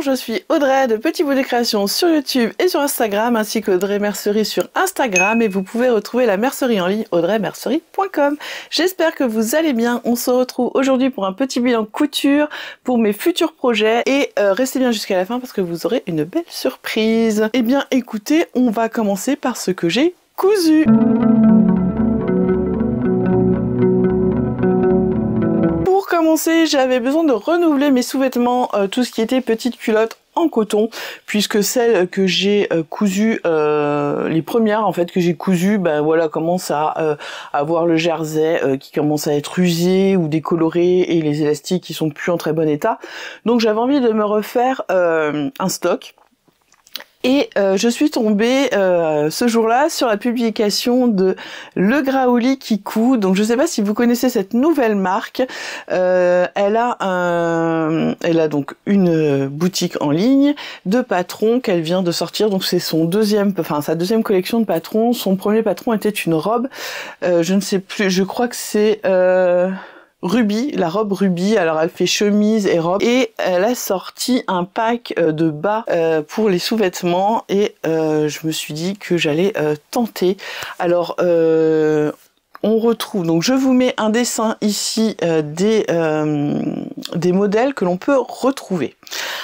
je suis Audrey de Petit Bout de Création sur YouTube et sur Instagram, ainsi qu'Audrey Mercerie sur Instagram, et vous pouvez retrouver la mercerie en ligne audreymercerie.com. J'espère que vous allez bien. On se retrouve aujourd'hui pour un petit bilan couture pour mes futurs projets, et restez bien jusqu'à la fin parce que vous aurez une belle surprise. Eh bien écoutez, on va commencer par ce que j'ai cousu. Pour commencer, j'avais besoin de renouveler mes sous-vêtements, tout ce qui était petite culotte en coton, puisque celles que j'ai cousues, les premières en fait que j'ai cousues, ben voilà, commencent à avoir le jersey qui commence à être usé ou décoloré, et les élastiques qui sont plus en très bon état. Donc j'avais envie de me refaire un stock. Et je suis tombée ce jour-là sur la publication de Le Graouli qui coud. Donc je sais pas si vous connaissez cette nouvelle marque. Elle a donc une boutique en ligne de patrons qu'elle vient de sortir. Donc c'est sa deuxième collection de patrons. Son premier patron était une robe. Je ne sais plus. Je crois que c'est Ruby, la robe Ruby. Alors elle fait chemise et robe, et elle a sorti un pack de bas pour les sous-vêtements, et je me suis dit que j'allais tenter. Alors on retrouve, donc je vous mets un dessin ici des modèles que l'on peut retrouver.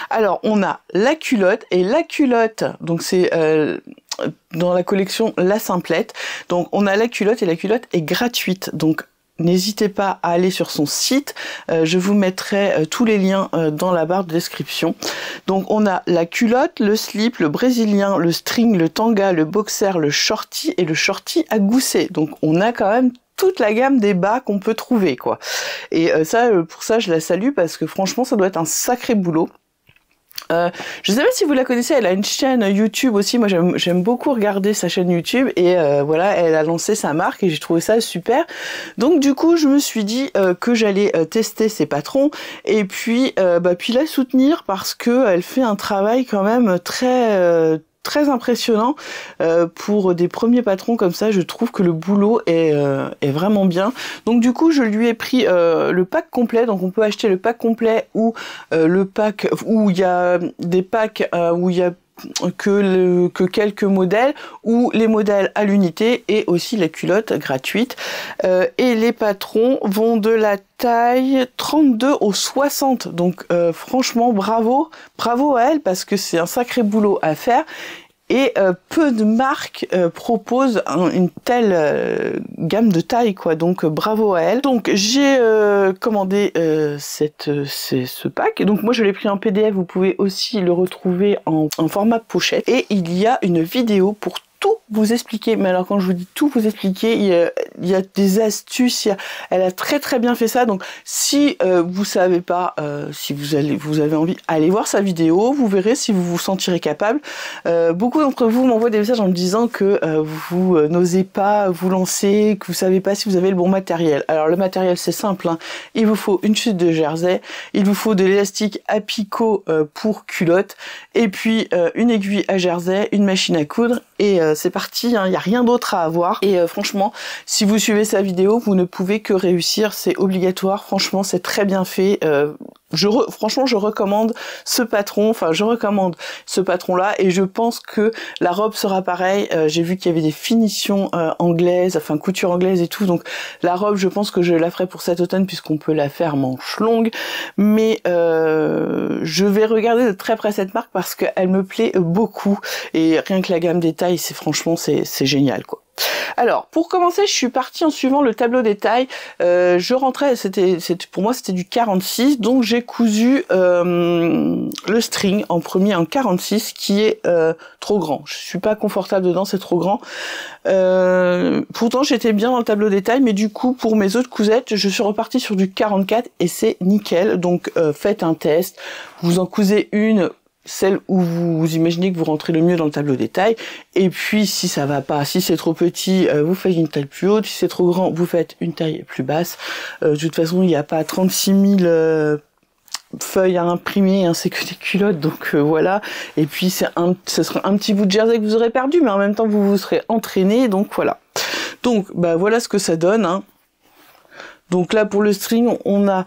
Alors on a la culotte, et la culotte, donc c'est dans la collection La Simplette. Donc on a la culotte, et la culotte est gratuite, donc n'hésitez pas à aller sur son site, je vous mettrai tous les liens dans la barre de description. Donc on a la culotte, le slip, le brésilien, le string, le tanga, le boxer, le shorty et le shorty à gousset. Donc on a quand même toute la gamme des bas qu'on peut trouver, quoi. Et pour ça je la salue, parce que franchement ça doit être un sacré boulot. Je sais pas si vous la connaissez, elle a une chaîne YouTube aussi. Moi j'aime beaucoup regarder sa chaîne YouTube, et voilà, elle a lancé sa marque et j'ai trouvé ça super. Donc du coup je me suis dit que j'allais tester ses patrons, et puis la soutenir, parce que elle fait un travail quand même très impressionnant pour des premiers patrons comme ça. Je trouve que le boulot est vraiment bien. Donc du coup je lui ai pris le pack complet. Donc on peut acheter le pack complet, ou le pack où il y a des packs où il y a que quelques modèles, ou les modèles à l'unité, et aussi la culotte gratuite. Et les patrons vont de la taille 32 au 60. Donc franchement bravo à elle, parce que c'est un sacré boulot à faire. Et peu de marques proposent une telle gamme de taille, quoi. Donc bravo à elle. Donc j'ai commandé ce pack. Donc moi je l'ai pris en PDF. Vous pouvez aussi le retrouver en format pochette. Et il y a une vidéo pour tout vous expliquer. Mais alors quand je vous dis tout vous expliquer, il y a des astuces, elle a très bien fait ça. Donc si vous savez pas, si vous avez envie, allez voir sa vidéo, vous verrez si vous vous sentirez capable. Beaucoup d'entre vous m'envoient des messages en me disant que vous n'osez pas vous lancer, que vous savez pas si vous avez le bon matériel. Alors le matériel c'est simple, hein. Il vous faut une chute de jersey, il vous faut de l'élastique à picot pour culotte, et puis une aiguille à jersey, une machine à coudre, et c'est parti, hein, il n'y a rien d'autre à avoir. Et franchement, si vous suivez sa vidéo, vous ne pouvez que réussir, c'est obligatoire. Franchement, c'est très bien fait. Franchement, je recommande ce patron. Enfin, je recommande ce patron-là, et je pense que la robe sera pareille. J'ai vu qu'il y avait des finitions anglaises, enfin couture anglaise et tout. Donc la robe, je pense que je la ferai pour cet automne, puisqu'on peut la faire manche longue. Mais je vais regarder de très près cette marque, parce qu'elle me plaît beaucoup. Et rien que la gamme des tailles, franchement, c'est génial, quoi. Alors pour commencer, je suis partie en suivant le tableau des tailles. Je rentrais, pour moi c'était du 46, donc j'ai cousu le string en premier en 46, qui est trop grand. Je suis pas confortable dedans, c'est trop grand. Pourtant j'étais bien dans le tableau des tailles, mais du coup pour mes autres cousettes je suis repartie sur du 44, et c'est nickel. Donc faites un test, vous en cousez une, celle où vous imaginez que vous rentrez le mieux dans le tableau des tailles, et puis si ça va pas, si c'est trop petit, vous faites une taille plus haute, si c'est trop grand, vous faites une taille plus basse. De toute façon, il n'y a pas 36 000 feuilles à imprimer, hein, c'est que des culottes, donc voilà. Et puis ce sera un petit bout de jersey que vous aurez perdu, mais en même temps vous vous serez entraîné, donc voilà. Donc voilà ce que ça donne, hein. Donc là pour le string, on a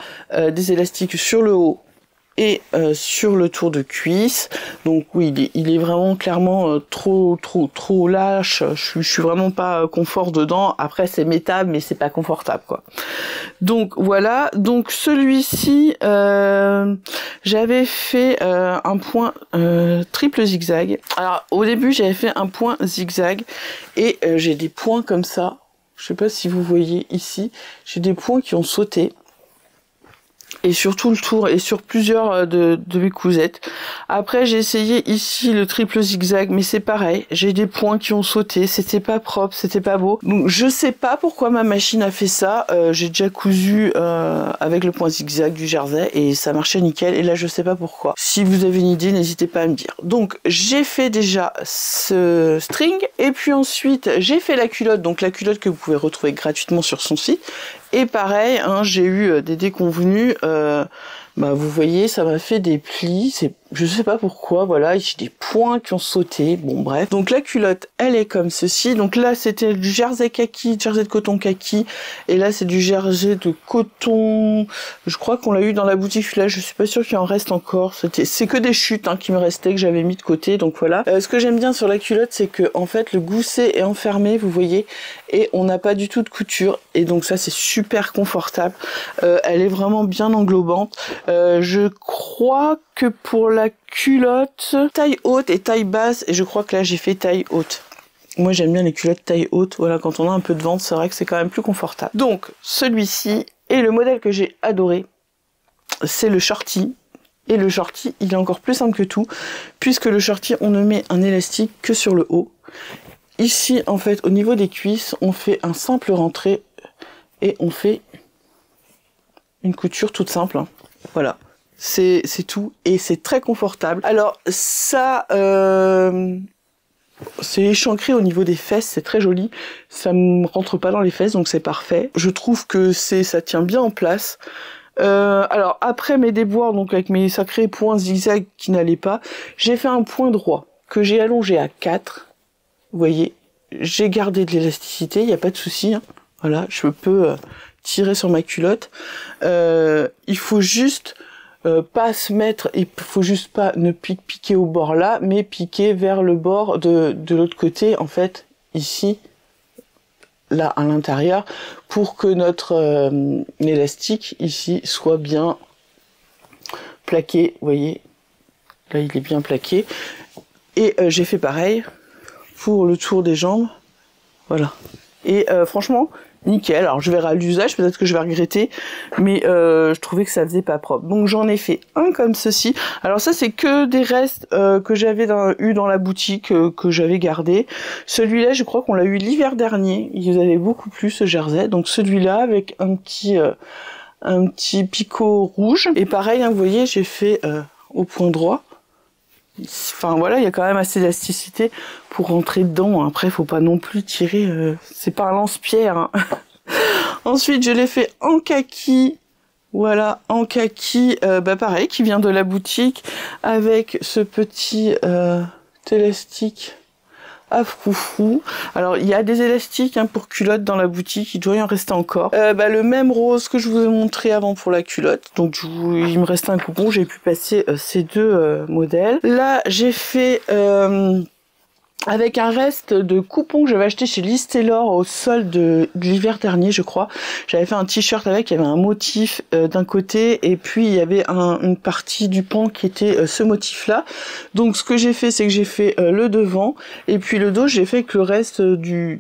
des élastiques sur le haut et sur le tour de cuisse. Donc oui, il est vraiment clairement trop lâche. Je suis vraiment pas confort dedans. Après c'est métable mais c'est pas confortable quoi. Donc voilà, donc celui-ci j'avais fait un point triple zigzag. Alors au début j'avais fait un point zigzag et j'ai des points comme ça. Je sais pas si vous voyez ici, j'ai des points qui ont sauté. Et sur tout le tour et sur plusieurs de mes cousettes. Après j'ai essayé ici le triple zigzag mais c'est pareil, j'ai des points qui ont sauté, c'était pas propre, c'était pas beau. Donc je sais pas pourquoi ma machine a fait ça, j'ai déjà cousu avec le point zigzag du jersey et ça marchait nickel et là je sais pas pourquoi. Si vous avez une idée n'hésitez pas à me dire. Donc j'ai fait déjà ce string et puis ensuite j'ai fait la culotte, donc la culotte que vous pouvez retrouver gratuitement sur son site. Et pareil, hein, j'ai eu des déconvenues, bah vous voyez, ça m'a fait des plis, je sais pas pourquoi, voilà, j'ai des points qui ont sauté, bon bref. Donc la culotte, elle est comme ceci, donc là c'était du jersey kaki, jersey de coton kaki, et là c'est du jersey de coton, je crois qu'on l'a eu dans la boutique, là je suis pas sûre qu'il en reste encore, c'est que des chutes hein, qui me restaient, que j'avais mis de côté, donc voilà. Ce que j'aime bien sur la culotte, c'est que en fait le gousset est enfermé, vous voyez, et on n'a pas du tout de couture, et donc ça c'est super confortable, elle est vraiment bien englobante. Je crois que pour la culotte, taille haute et taille basse, et je crois que là j'ai fait taille haute. Moi j'aime bien les culottes taille haute, voilà, quand on a un peu de ventre, c'est vrai que c'est quand même plus confortable. Donc celui-ci, et le modèle que j'ai adoré, c'est le shorty. Et le shorty, il est encore plus simple que tout, puisque le shorty, on ne met un élastique que sur le haut. Ici, en fait, au niveau des cuisses, on fait un simple rentré, et on fait une couture toute simple, hein. Voilà, c'est tout et c'est très confortable. Alors ça, c'est échancré au niveau des fesses, c'est très joli. Ça me rentre pas dans les fesses donc c'est parfait. Je trouve que ça tient bien en place. Alors après mes déboires, donc avec mes sacrés points zigzag qui n'allaient pas, j'ai fait un point droit que j'ai allongé à 4. Vous voyez, j'ai gardé de l'élasticité, il n'y a pas de souci, hein. Voilà, je peux tirer sur ma culotte. Il faut juste pas se mettre, il faut juste pas ne piquer au bord là, mais piquer vers le bord de l'autre côté, en fait, ici, là à l'intérieur, pour que notre élastique ici soit bien plaqué. Vous voyez, là il est bien plaqué. Et j'ai fait pareil pour le tour des jambes. Voilà. Et franchement, nickel. Alors je verrai à l'usage, peut-être que je vais regretter, mais je trouvais que ça faisait pas propre. Donc j'en ai fait un comme ceci. Alors ça c'est que des restes que j'avais eu dans la boutique, que j'avais gardé. Celui-là je crois qu'on l'a eu l'hiver dernier. Il avait beaucoup plu ce jersey. Donc celui-là avec un petit picot rouge. Et pareil, hein, vous voyez, j'ai fait au point droit. Enfin voilà, il y a quand même assez d'élasticité pour rentrer dedans. Après, faut pas non plus tirer, c'est pas un lance-pierre, hein. Ensuite, je l'ai fait en kaki. Voilà, en kaki, bah pareil, qui vient de la boutique, avec ce petit élastique à froufrou. Alors il y a des élastiques hein, pour culotte dans la boutique, il doit y en rester encore. Bah, le même rose que je vous ai montré avant pour la culotte, donc il me restait un coupon, j'ai pu passer ces deux modèles. Là j'ai fait avec un reste de coupons que j'avais acheté chez Liz Taylor au solde de l'hiver dernier, je crois. J'avais fait un t-shirt avec, il y avait un motif d'un côté et puis il y avait une partie du pan qui était ce motif-là. Donc ce que j'ai fait, c'est que j'ai fait le devant et puis le dos, j'ai fait que le reste de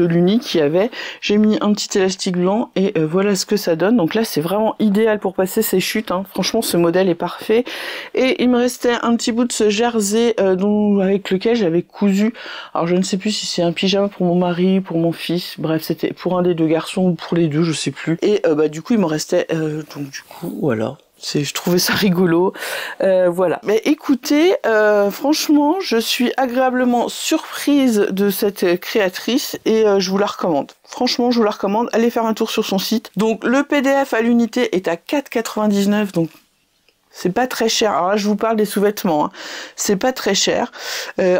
l'uni qu'il y avait. J'ai mis un petit élastique blanc et voilà ce que ça donne. Donc là, c'est vraiment idéal pour passer ces chutes, hein. Franchement, ce modèle est parfait. Et il me restait un petit bout de ce jersey avec lequel j'avais cousu, alors je ne sais plus si c'est un pyjama pour mon mari, pour mon fils, bref c'était pour un des deux garçons ou pour les deux, je sais plus. Et bah du coup il me restait, donc du coup voilà, je trouvais ça rigolo, voilà. Mais écoutez, franchement je suis agréablement surprise de cette créatrice et je vous la recommande. Franchement je vous la recommande, allez faire un tour sur son site. Donc le PDF à l'unité est à 4,99 €, donc C'est pas très cher. Alors là, je vous parle des sous-vêtements. Hein. C'est pas très cher.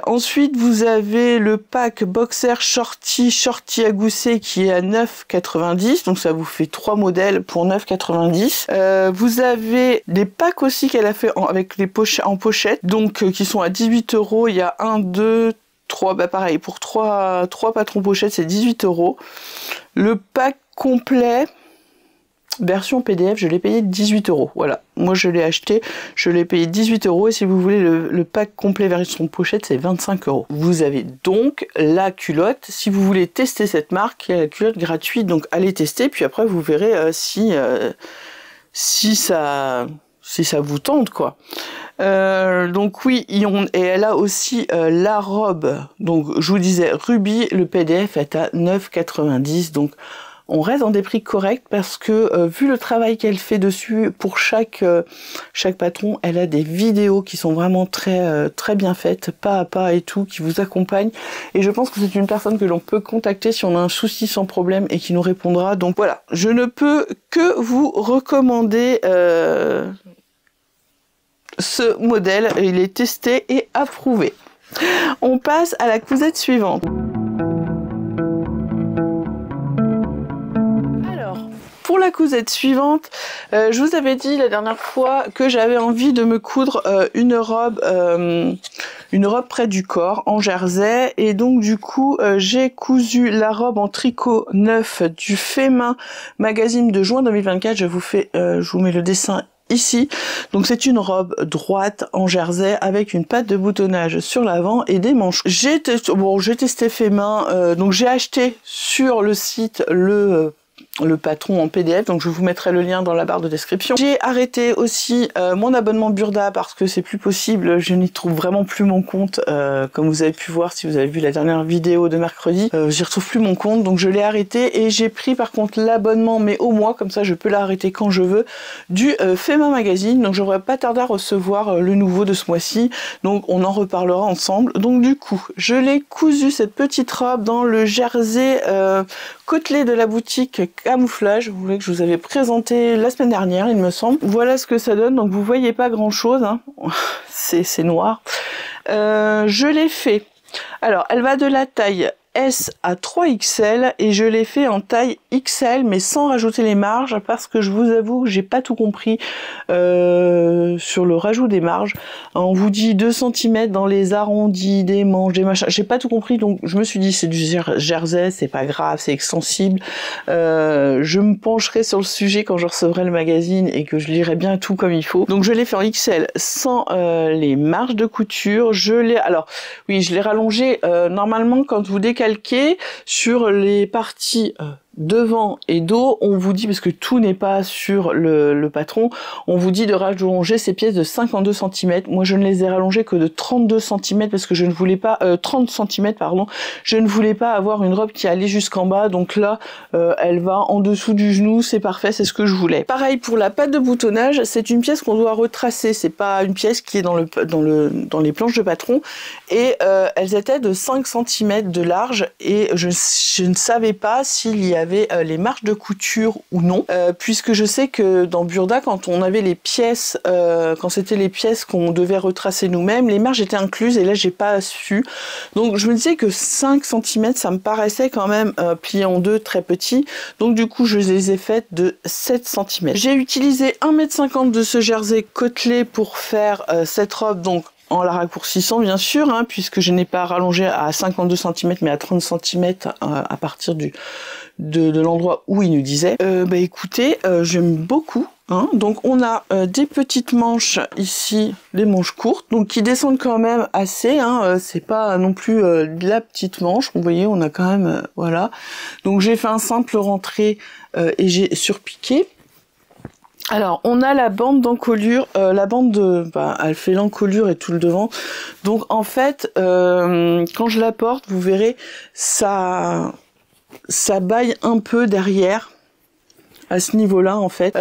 Ensuite, vous avez le pack boxer shorty à gousset qui est à 9,90. Donc ça vous fait 3 modèles pour 9,90. Vous avez des packs aussi qu'elle a fait avec les pochettes en pochette. Donc qui sont à 18 €. Il y a 1, 2, 3. Bah pareil, pour 3 patrons pochettes, c'est 18 €. Le pack complet... version PDF, je l'ai payé 18 €. Voilà, moi je l'ai acheté, je l'ai payé 18 € et si vous voulez le pack complet version pochette, c'est 25 €. Vous avez donc la culotte. Si vous voulez tester cette marque, il y a la culotte gratuite, donc allez tester, puis après vous verrez si ça vous tente quoi. Donc oui, et elle a aussi la robe. Donc je vous disais Ruby, le PDF est à 9,90 €. Donc on reste dans des prix corrects parce que vu le travail qu'elle fait dessus pour chaque patron, elle a des vidéos qui sont vraiment très bien faites, pas à pas et tout, qui vous accompagnent. Et je pense que c'est une personne que l'on peut contacter si on a un souci sans problème et qui nous répondra. Donc voilà, je ne peux que vous recommander ce modèle. Il est testé et approuvé. On passe à la cousette suivante. Pour la cousette suivante, je vous avais dit la dernière fois que j'avais envie de me coudre une robe près du corps en jersey, et donc du coup j'ai cousu la robe en tricot neuf du Fait Main magazine de juin 2024. Je vous mets le dessin ici. Donc c'est une robe droite en jersey avec une patte de boutonnage sur l'avant et des manches. J'ai testé Fait Main, donc j'ai acheté sur le site le patron en PDF, donc je vous mettrai le lien dans la barre de description. J'ai arrêté aussi mon abonnement Burda parce que c'est plus possible, je n'y trouve vraiment plus mon compte, comme vous avez pu voir si vous avez vu la dernière vidéo de mercredi, j'y retrouve plus mon compte, donc je l'ai arrêté et j'ai pris par contre l'abonnement, mais au mois, comme ça je peux l'arrêter quand je veux, du Fait Main magazine, donc j'aurais pas tardé à recevoir le nouveau de ce mois-ci, donc on en reparlera ensemble. Donc du coup, je l'ai cousu cette petite robe dans le jersey côtelé de la boutique Camouflage, vous voulez, que je vous avais présenté la semaine dernière, il me semble. Voilà ce que ça donne, donc vous voyez pas grand chose, hein. C'est noir. Je l'ai fait. Alors, elle va de la taille S à 3XL et je l'ai fait en taille XL mais sans rajouter les marges parce que je vous avoue que j'ai pas tout compris sur le rajout des marges. On vous dit 2 cm dans les arrondis des manches, des machins, j'ai pas tout compris, donc je me suis dit c'est du jersey, c'est pas grave, c'est extensible. Je me pencherai sur le sujet quand je recevrai le magazine et que je lirai bien tout comme il faut. Donc je l'ai fait en XL sans les marges de couture. Alors oui, je l'ai rallongé normalement quand vous décalquez sur les parties devant et dos, on vous dit, parce que tout n'est pas sur le patron, on vous dit de rallonger ces pièces de 52 cm. Moi je ne les ai rallongées que de 32 cm parce que je ne voulais pas 30 cm pardon, je ne voulais pas avoir une robe qui allait jusqu'en bas, donc là elle va en dessous du genou, c'est parfait, c'est ce que je voulais. Pareil pour la patte de boutonnage, c'est une pièce qu'on doit retracer, c'est pas une pièce qui est dans les planches de patron, et elles étaient de 5 cm de large et je ne savais pas s'il y avait les marges de couture ou non, puisque je sais que dans Burda, quand on avait les pièces, quand c'était les pièces qu'on devait retracer nous-mêmes, les marges étaient incluses et là j'ai pas su. Donc je me disais que 5 cm ça me paraissait quand même plié en deux, très petit, donc du coup je les ai faites de 7 cm. J'ai utilisé 1,50 m de ce jersey côtelé pour faire cette robe, donc en la raccourcissant bien sûr, hein, puisque je n'ai pas rallongé à 52 cm mais à 30 cm à partir de l'endroit où il nous disait. Bah écoutez, j'aime beaucoup. Hein. Donc on a des petites manches ici, des manches courtes, donc qui descendent quand même assez, hein, c'est pas non plus de la petite manche, vous voyez, on a quand même, voilà. Donc j'ai fait un simple rentré et j'ai surpiqué. Alors, on a la bande d'encolure, la bande elle fait l'encolure et tout le devant. Donc en fait, quand je la porte, vous verrez, ça baille un peu derrière. à ce niveau-là en fait,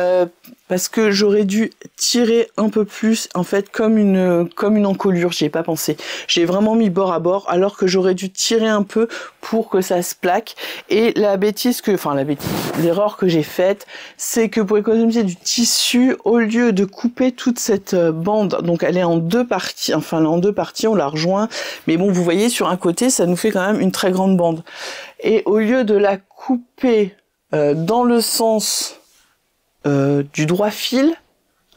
parce que j'aurais dû tirer un peu plus en fait comme une encolure, j'y ai pas pensé. J'ai vraiment mis bord à bord alors que j'aurais dû tirer un peu pour que ça se plaque. Et l'erreur que j'ai faite, c'est que pour économiser du tissu, au lieu de couper toute cette bande, donc elle est en deux parties, enfin elle est en deux parties, on la rejoint, mais bon vous voyez sur un côté ça nous fait quand même une très grande bande. Et au lieu de la couper dans le sens du droit fil,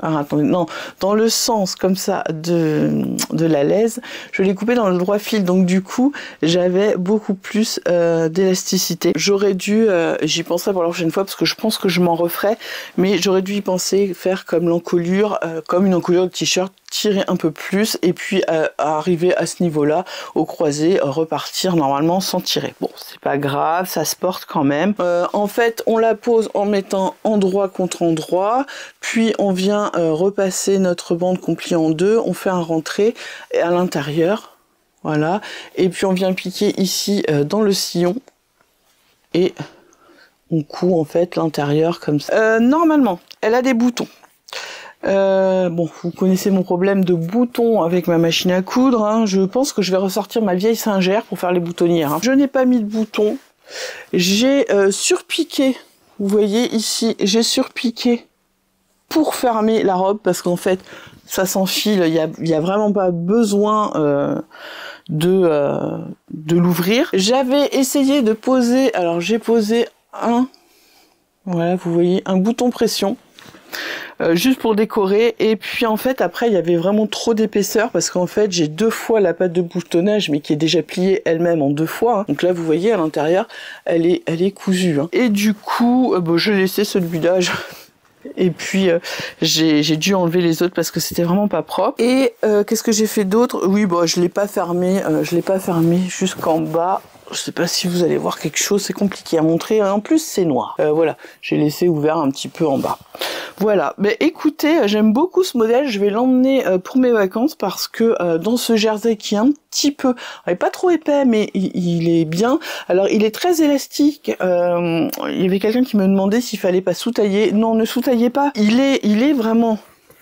attendez, non, dans le sens comme ça de la lèse, je l'ai coupé dans le droit fil, donc du coup j'avais beaucoup plus d'élasticité. J'aurais dû, j'y penserai pour la prochaine fois parce que je pense que je m'en referai, mais j'aurais dû y penser, faire comme l'encolure, comme une encolure de t-shirt, tirer un peu plus et puis arriver à ce niveau-là, au croisé, repartir normalement sans tirer. Bon, c'est pas grave, ça se porte quand même. En fait, on la pose en mettant endroit contre endroit, puis on vient repasser notre bande qu'on plie en deux, on fait un rentré à l'intérieur, voilà, et puis on vient piquer ici dans le sillon et on coud en fait l'intérieur comme ça. Normalement, elle a des boutons. Bon, vous connaissez mon problème de boutons avec ma machine à coudre, hein. Je pense que je vais ressortir ma vieille Singer pour faire les boutonnières, hein. Je n'ai pas mis de boutons, j'ai surpiqué, vous voyez ici, j'ai surpiqué pour fermer la robe, parce qu'en fait, ça s'enfile, il y a vraiment pas besoin de l'ouvrir. J'avais essayé de poser, alors j'ai posé voilà, vous voyez, un bouton pression, juste pour décorer, et puis en fait après il y avait vraiment trop d'épaisseur parce qu'en fait j'ai deux fois la pâte de boutonnage mais qui est déjà pliée elle-même en deux fois, hein. Donc là vous voyez à l'intérieur elle est cousue, hein. Et du coup je laissais celui-là et puis j'ai dû enlever les autres parce que c'était vraiment pas propre. Et qu'est-ce que j'ai fait d'autre? Oui, je l'ai pas fermé jusqu'en bas. Je sais pas si vous allez voir quelque chose, c'est compliqué à montrer, en plus c'est noir. Voilà, j'ai laissé ouvert un petit peu en bas. Voilà, mais écoutez, j'aime beaucoup ce modèle, je vais l'emmener pour mes vacances parce que dans ce jersey qui est un petit peu, il est pas trop épais mais il est bien. Alors il est très élastique, il y avait quelqu'un qui me demandait s'il fallait pas sous-tailler. Non, ne sous-taillez pas, il est vraiment...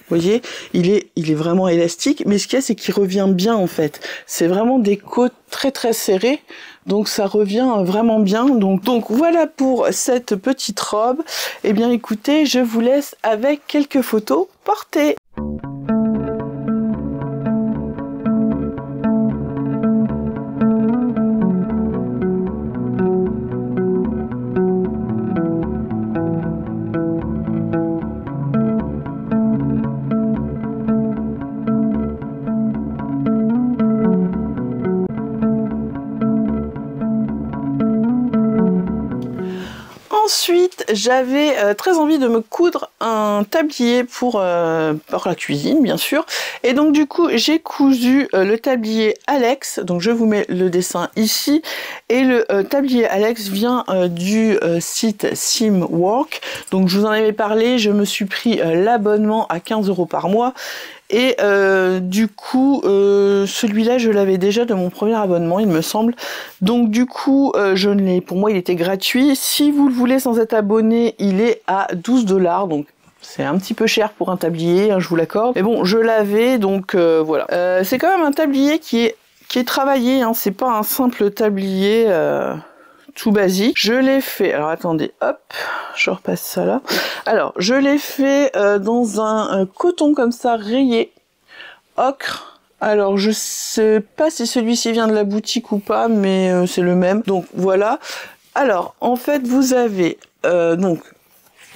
Vous voyez, il est vraiment élastique, mais ce qu'il y a, c'est qu'il revient bien en fait. C'est vraiment des côtes très très serrées, donc ça revient vraiment bien. Donc voilà pour cette petite robe. Eh bien écoutez, je vous laisse avec quelques photos portées. Ensuite, j'avais très envie de me coudre un tablier pour la cuisine, bien sûr. Et donc, du coup, j'ai cousu le tablier Alex. Donc, je vous mets le dessin ici. Et le tablier Alex vient du site Simwork. Donc, je vous en avais parlé. Je me suis pris l'abonnement à 15 € par mois. Et du coup, celui-là, je l'avais déjà de mon premier abonnement, il me semble. Donc du coup, pour moi, il était gratuit. Si vous le voulez sans être abonné, il est à 12 $. Donc c'est un petit peu cher pour un tablier, hein, je vous l'accorde. Mais bon, je l'avais, donc voilà. C'est quand même un tablier qui est travaillé, hein, c'est pas un simple tablier... tout basique. Je l'ai fait, alors attendez, hop, je repasse ça là. Alors, je l'ai fait dans un coton comme ça, rayé, ocre. Alors, je sais pas si celui-ci vient de la boutique ou pas, mais c'est le même. Donc, voilà. Alors, en fait, vous avez, donc,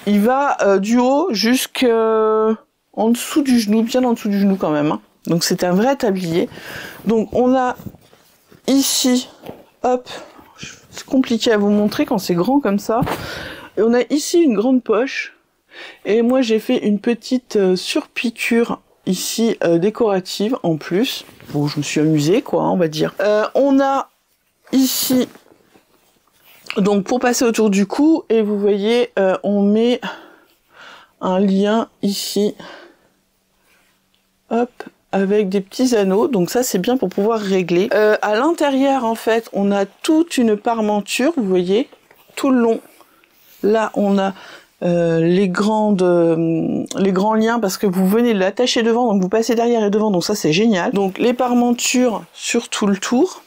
il va du haut jusqu'en dessous du genou, bien en dessous du genou quand même, hein. Donc, c'est un vrai tablier. Donc, on a ici, hop, c'est compliqué à vous montrer quand c'est grand comme ça. Et on a ici une grande poche. Et moi j'ai fait une petite surpiqûre ici décorative en plus. Bon, je me suis amusée quoi, on va dire. On a ici, donc pour passer autour du cou, et vous voyez, on met un lien ici. Hop. Avec des petits anneaux, donc ça c'est bien pour pouvoir régler. À l'intérieur en fait on a toute une parmenture, vous voyez, tout le long. Là on a les grands liens parce que vous venez l'attacher devant, donc vous passez derrière et devant, donc ça c'est génial. Donc les parmentures sur tout le tour,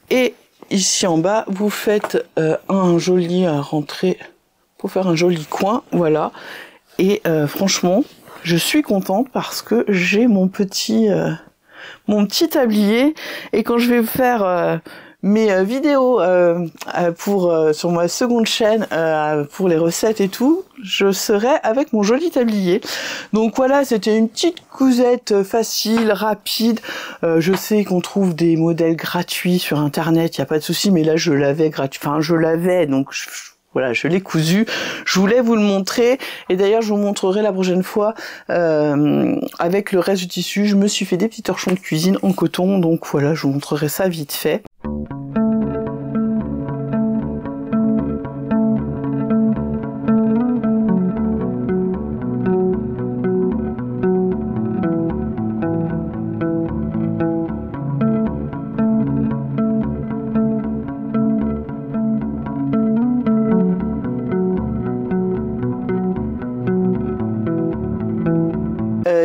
et ici en bas vous faites un joli rentrée pour faire un joli coin, voilà. Et franchement je suis contente parce que j'ai mon petit tablier, et quand je vais faire mes vidéos sur ma seconde chaîne pour les recettes et tout, je serai avec mon joli tablier. Donc voilà, c'était une petite cousette facile, rapide. Je sais qu'on trouve des modèles gratuits sur internet, il n'y a pas de souci, mais là je l'avais gratuit, enfin je l'avais, donc voilà, je l'ai cousu. Je voulais vous le montrer, et d'ailleurs je vous montrerai la prochaine fois avec le reste du tissu. Je me suis fait des petits torchons de cuisine en coton, donc voilà, je vous montrerai ça vite fait.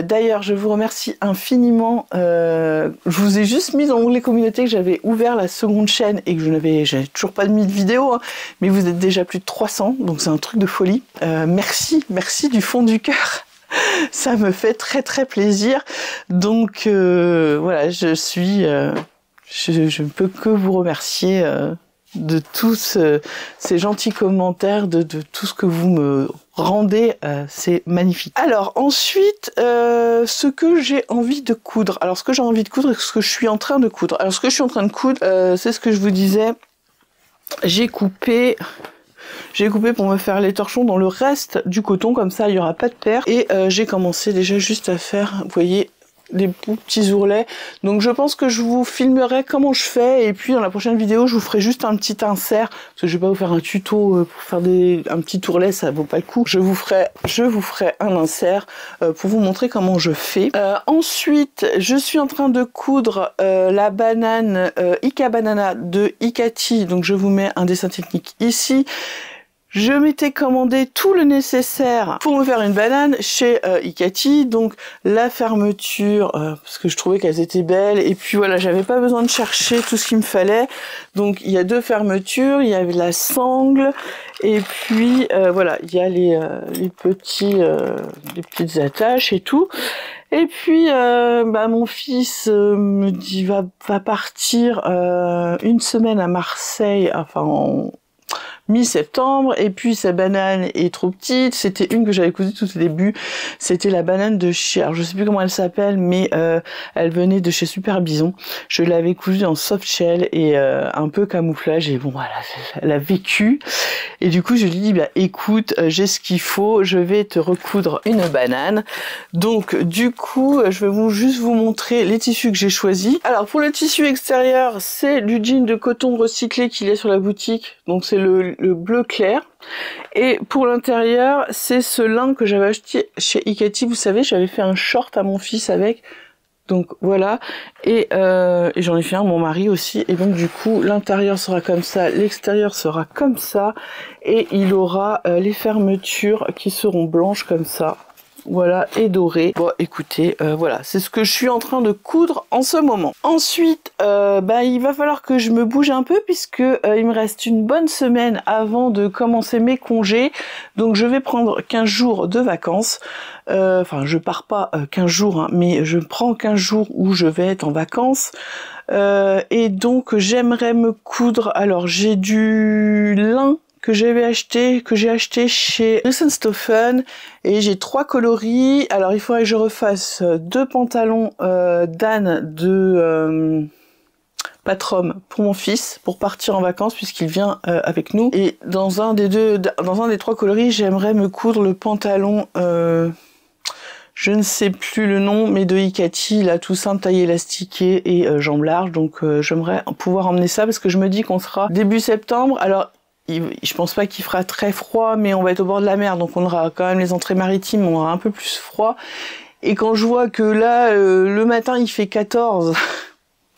D'ailleurs, je vous remercie infiniment. Je vous ai juste mis dans l'onglet communauté que j'avais ouvert la seconde chaîne et que j'avais toujours pas mis de vidéo, hein, mais vous êtes déjà plus de 300, donc c'est un truc de folie. Merci du fond du cœur. Ça me fait très très plaisir. Donc voilà, je ne peux que vous remercier de tous ces gentils commentaires, de tout ce que vous me rendez, c'est magnifique. Alors ensuite, ce que j'ai envie de coudre. Alors ce que j'ai envie de coudre et ce que je suis en train de coudre. Alors ce que je suis en train de coudre, c'est ce que je vous disais. J'ai coupé pour me faire les torchons dans le reste du coton, comme ça il n'y aura pas de perte. Et j'ai commencé déjà juste à faire, vous voyez, des petits ourlets. Donc je pense que je vous filmerai comment je fais, et puis dans la prochaine vidéo je vous ferai juste un petit insert, parce que je vais pas vous faire un tuto pour faire un petit ourlet, ça vaut pas le coup. Je vous ferai un insert pour vous montrer comment je fais. Ensuite je suis en train de coudre la banane Ika Banana de Ikati, donc je vous mets un dessin technique ici. Je m'étais commandé tout le nécessaire pour me faire une banane chez Ikati, donc la fermeture, parce que je trouvais qu'elles étaient belles, et puis voilà, j'avais pas besoin de chercher tout ce qu'il me fallait. Donc il y a deux fermetures, il y avait la sangle, et puis voilà, il y a les petites attaches et tout. Et puis mon fils me dit va partir une semaine à Marseille, enfin mi-septembre, et puis sa banane est trop petite. C'était une que j'avais cousue tout au début, c'était la banane de chez, alors je sais plus comment elle s'appelle, mais elle venait de chez Super Bison. Je l'avais cousue en soft shell et un peu camouflage, et bon voilà, elle a vécu. Et du coup je lui dis bah écoute, j'ai ce qu'il faut, je vais te recoudre une banane. Donc du coup je vais juste vous montrer les tissus que j'ai choisis. Alors pour le tissu extérieur, c'est du jean de coton recyclé qu'il y a sur la boutique, donc c'est le bleu clair. Et pour l'intérieur, c'est ce lin que j'avais acheté chez Ikati. Vous savez, j'avais fait un short à mon fils avec. Donc voilà, et j'en ai fait un à mon mari aussi, et donc du coup l'intérieur sera comme ça, l'extérieur sera comme ça, et il aura les fermetures qui seront blanches comme ça. Voilà, et doré. Bon écoutez, voilà, c'est ce que je suis en train de coudre en ce moment. Ensuite, il va falloir que je me bouge un peu, puisque il me reste une bonne semaine avant de commencer mes congés. Donc je vais prendre 15 jours de vacances. Enfin, je pars pas 15 jours, hein, mais je prends 15 jours où je vais être en vacances. Et donc j'aimerais me coudre. Alors j'ai du lin que j'ai acheté chez Risenstoffen, et j'ai 3 coloris. Alors il faudrait que je refasse 2 pantalons d'âne de Patrom pour mon fils pour partir en vacances, puisqu'il vient avec nous. Et dans un des 3 coloris, j'aimerais me coudre le pantalon je ne sais plus le nom, mais de Ikati, là, tout simple, taille élastiquée et jambes larges. Donc j'aimerais pouvoir emmener ça, parce que je me dis qu'on sera début septembre. Alors je pense pas qu'il fera très froid, mais on va être au bord de la mer, donc on aura quand même les entrées maritimes, on aura un peu plus froid. Et quand je vois que là, le matin il fait 14,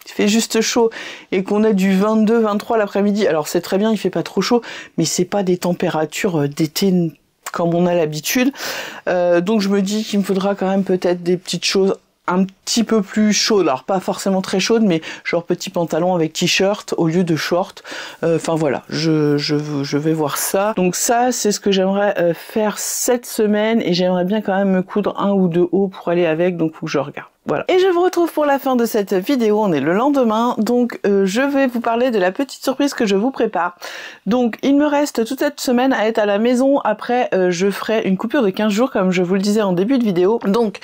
il fait juste chaud et qu'on a du 22-23 l'après-midi, alors c'est très bien, il fait pas trop chaud, mais c'est pas des températures d'été comme on a l'habitude. Donc je me dis qu'il me faudra quand même peut-être des petites choses un petit peu plus chaudes, alors pas forcément très chaudes, mais genre petit pantalon avec t-shirt au lieu de short. Enfin voilà, je vais voir ça. Donc ça, c'est ce que j'aimerais faire cette semaine, et j'aimerais bien quand même me coudre un ou deux hauts pour aller avec, donc faut que je regarde. Voilà. Et je vous retrouve pour la fin de cette vidéo, on est le lendemain, donc je vais vous parler de la petite surprise que je vous prépare. Donc il me reste toute cette semaine à être à la maison, après je ferai une coupure de 15 jours comme je vous le disais en début de vidéo. Donc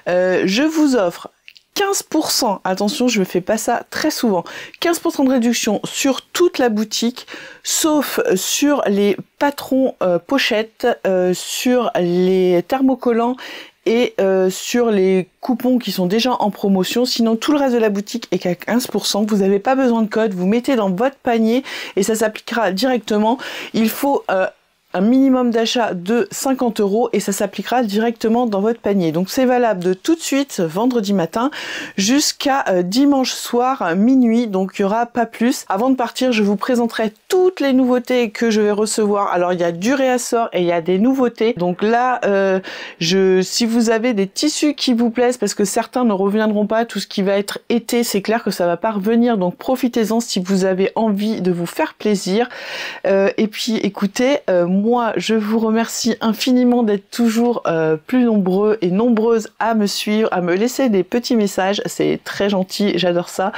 je vous offre 15%, attention, je ne fais pas ça très souvent, 15% de réduction sur toute la boutique, sauf sur les patrons pochettes, sur les thermocollants et sur les coupons qui sont déjà en promotion. Sinon tout le reste de la boutique est qu'à 15%, vous n'avez pas besoin de code, vous mettez dans votre panier et ça s'appliquera directement. Il faut un minimum d'achat de 50 € et ça s'appliquera directement dans votre panier. Donc c'est valable de tout de suite vendredi matin jusqu'à dimanche soir minuit, donc il n'y aura pas plus. Avant de partir, je vous présenterai toutes les nouveautés que je vais recevoir. Alors il y a du réassort et il y a des nouveautés. Donc là, si vous avez des tissus qui vous plaisent, parce que certains ne reviendront pas, tout ce qui va être été, c'est clair que ça va pas revenir, donc profitez-en si vous avez envie de vous faire plaisir. Et puis écoutez, moi, je vous remercie infiniment d'être toujours plus nombreux et nombreuses à me suivre, à me laisser des petits messages. C'est très gentil, j'adore ça.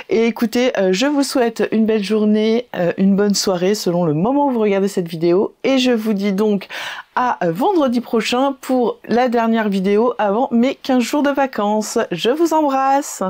Et écoutez, je vous souhaite une belle journée, une bonne soirée selon le moment où vous regardez cette vidéo. Et je vous dis donc à vendredi prochain pour la dernière vidéo avant mes 15 jours de vacances. Je vous embrasse!